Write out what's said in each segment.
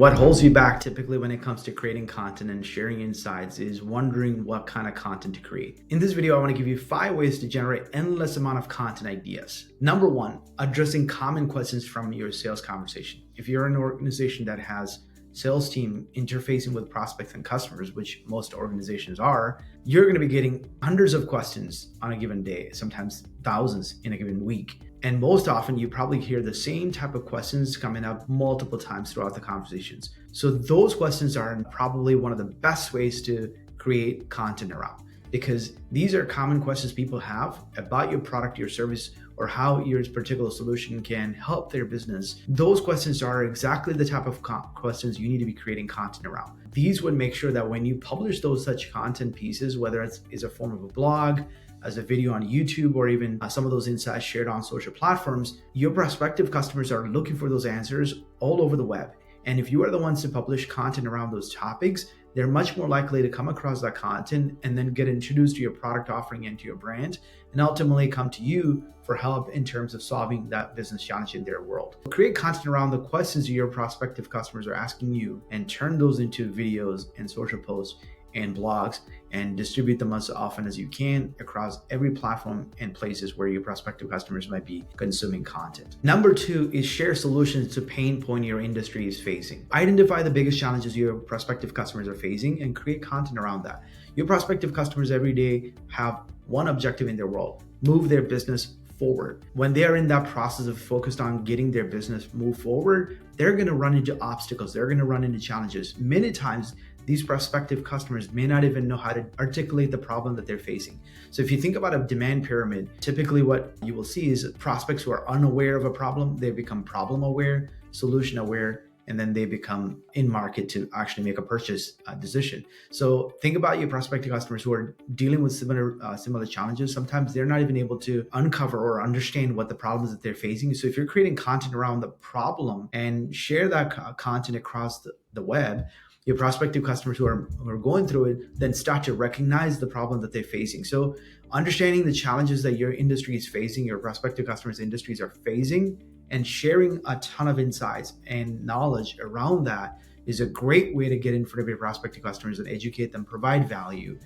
What holds you back typically when it comes to creating content and sharing insights is wondering what kind of content to create. In this video, I want to give you 5 ways to generate endless amount of content ideas. Number 1, addressing common questions from your sales conversation. If you're an organization that has sales team interfacing with prospects and customers, which most organizations are, you're going to be getting hundreds of questions on a given day, sometimes thousands in a given week. And most often, you probably hear the same type of questions coming up multiple times throughout the conversations. So those questions are probably one of the best ways to create content around, because these are common questions people have about your product, your service, or how your particular solution can help their business. Those questions are exactly the type of questions you need to be creating content around. These would make sure that when you publish those such content pieces, whether it's a form of a blog, as a video on YouTube, or even some of those insights shared on social platforms, your prospective customers are looking for those answers all over the web. And if you are the ones to publish content around those topics, they're much more likely to come across that content and then get introduced to your product offering and to your brand, and ultimately come to you for help in terms of solving that business challenge in their world. Create content around the questions your prospective customers are asking you and turn those into videos and social posts and blogs, and distribute them as often as you can across every platform and places where your prospective customers might be consuming content. Number 2 is share solutions to pain point your industry is facing. Identify the biggest challenges your prospective customers are facing and create content around that. Your prospective customers every day have one objective in their world: move their business forward. When they're in that process of focused on getting their business move forward, they're going to run into obstacles. They're going to run into challenges. Many times, these prospective customers may not even know how to articulate the problem that they're facing. So if you think about a demand pyramid, typically what you will see is prospects who are unaware of a problem, they become problem aware, solution aware, and then they become in market to actually make a purchase decision. So think about your prospective customers who are dealing with similar challenges. Sometimes they're not even able to uncover or understand what the problems that they're facing. So if you're creating content around the problem and share that content across the web, your prospective customers who are going through it then start to recognize the problem that they're facing. So understanding the challenges that your industry is facing, your prospective customers' industries are facing, and sharing a ton of insights and knowledge around that is a great way to get in front of your prospective customers and educate them, provide value.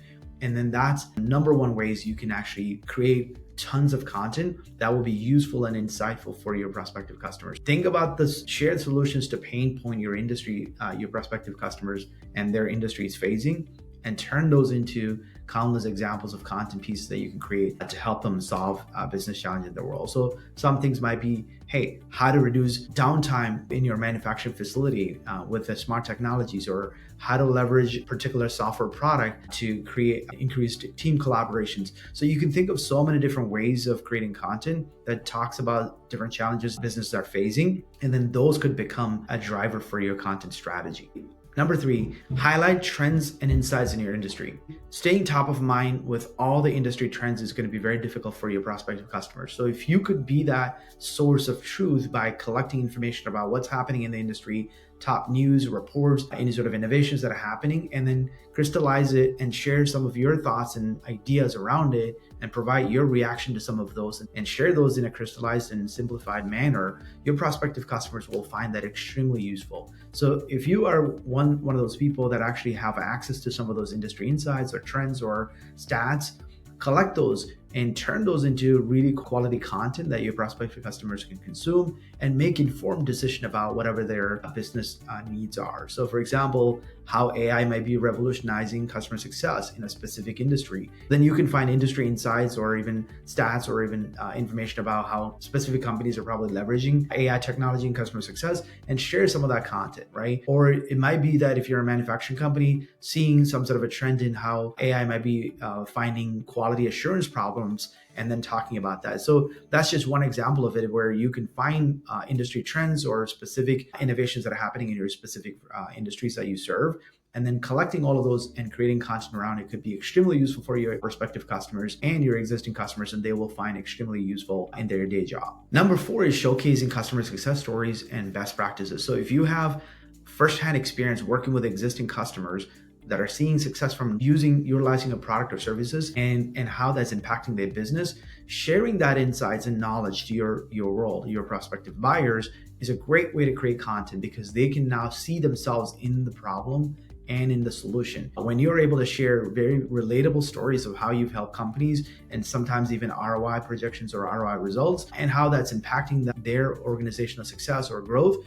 And then that's number 1 ways you can actually create tons of content that will be useful and insightful for your prospective customers. Think about the shared solutions to pain point your industry, your prospective customers and their industries facing, and turn those into countless examples of content pieces that you can create to help them solve business challenges in the world. So some things might be, hey, how to reduce downtime in your manufacturing facility with the smart technologies, or how to leverage particular software product to create increased team collaborations. So you can think of so many different ways of creating content that talks about different challenges businesses are facing, and then those could become a driver for your content strategy. Number 3, highlight trends and insights in your industry. Staying top of mind with all the industry trends is going to be very difficult for your prospective customers. So if you could be that source of truth by collecting information about what's happening in the industry, top news, reports, any sort of innovations that are happening, and then crystallize it and share some of your thoughts and ideas around it, and provide your reaction to some of those and share those in a crystallized and simplified manner, your prospective customers will find that extremely useful. So if you are one of those people that actually have access to some of those industry insights or trends or stats, collect those and turn those into really quality content that your prospective customers can consume and make informed decision about whatever their business needs are. So for example, how AI might be revolutionizing customer success in a specific industry. Then you can find industry insights or even stats or even information about how specific companies are probably leveraging AI technology in customer success, and share some of that content, right? Or it might be that if you're a manufacturing company, seeing some sort of a trend in how AI might be finding quality assurance problems and then talking about that. So that's just one example of it, where you can find industry trends or specific innovations that are happening in your specific industries that you serve, and then collecting all of those and creating content around it could be extremely useful for your prospective customers and your existing customers, and they will find extremely useful in their day job. Number 4 is showcasing customer success stories and best practices. So if you have firsthand experience working with existing customers, that are seeing success from utilizing a product or services and how that's impacting their business. Sharing that insights and knowledge to your world, your prospective buyers, is a great way to create content because they can now see themselves in the problem and in the solution. When you're able to share very relatable stories of how you've helped companies and sometimes even ROI projections or ROI results and how that's impacting their organizational success or growth,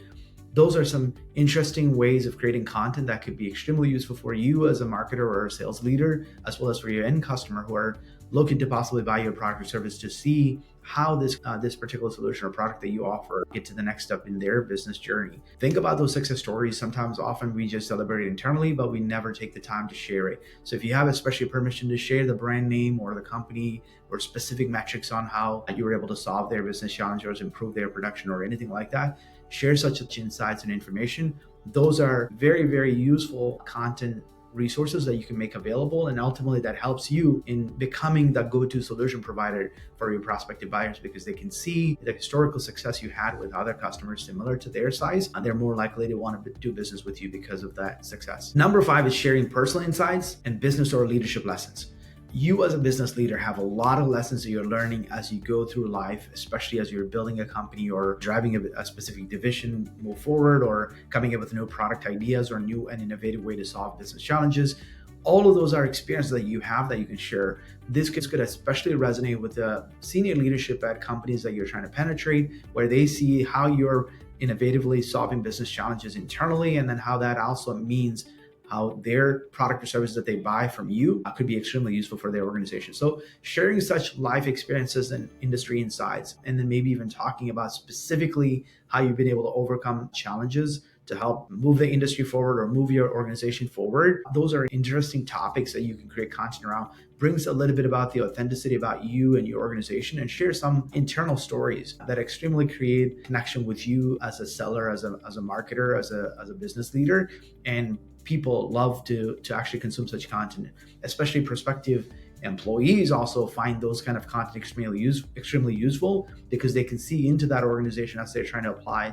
those are some interesting ways of creating content that could be extremely useful for you as a marketer or a sales leader, as well as for your end customer who are looking to possibly buy your product or service to see how this particular solution or product that you offer get to the next step in their business journey. Think about those success stories. Often we just celebrate it internally, but we never take the time to share it. So if you have especially permission to share the brand name or the company or specific metrics on how you were able to solve their business challenges, improve their production or anything like that, share such insights and information. Those are very, very useful content resources that you can make available, and ultimately that helps you in becoming the go-to solution provider for your prospective buyers because they can see the historical success you had with other customers similar to their size, and they're more likely to want to do business with you because of that success. Number 5 is sharing personal insights and business or leadership lessons. You as a business leader have a lot of lessons that you're learning as you go through life, especially as you're building a company or driving a specific division move forward or coming up with new product ideas or new and innovative way to solve business challenges. All of those are experiences that you have that you can share. This could especially resonate with the senior leadership at companies that you're trying to penetrate, where they see how you're innovatively solving business challenges internally, and then how that also means how their product or services that they buy from you could be extremely useful for their organization. So sharing such life experiences and industry insights, and then maybe even talking about specifically how you've been able to overcome challenges to help move the industry forward or move your organization forward. Those are interesting topics that you can create content around. Brings a little bit about the authenticity about you and your organization, and share some internal stories that extremely create connection with you as a seller, as a marketer, as a business leader. And people love to actually consume such content, especially prospective employees also find those kind of content extremely useful because they can see into that organization as they're trying to apply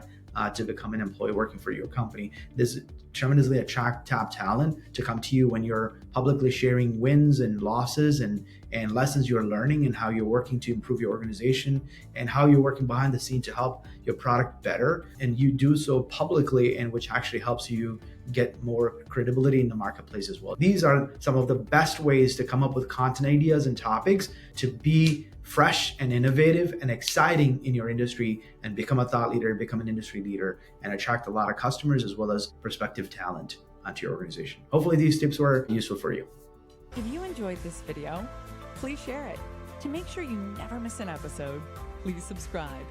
to become an employee working for your company. This tremendously attract top talent to come to you when you're publicly sharing wins and losses and lessons you're learning and how you're working to improve your organization and how you're working behind the scene to help your product better. And you do so publicly, and which actually helps you get more credibility in the marketplace as well. These are some of the best ways to come up with content ideas and topics to be fresh and innovative and exciting in your industry and become a thought leader, become an industry leader, and attract a lot of customers as well as prospective talent onto your organization. Hopefully these tips were useful for you. If you enjoyed this video, please share it. To make sure you never miss an episode, please subscribe.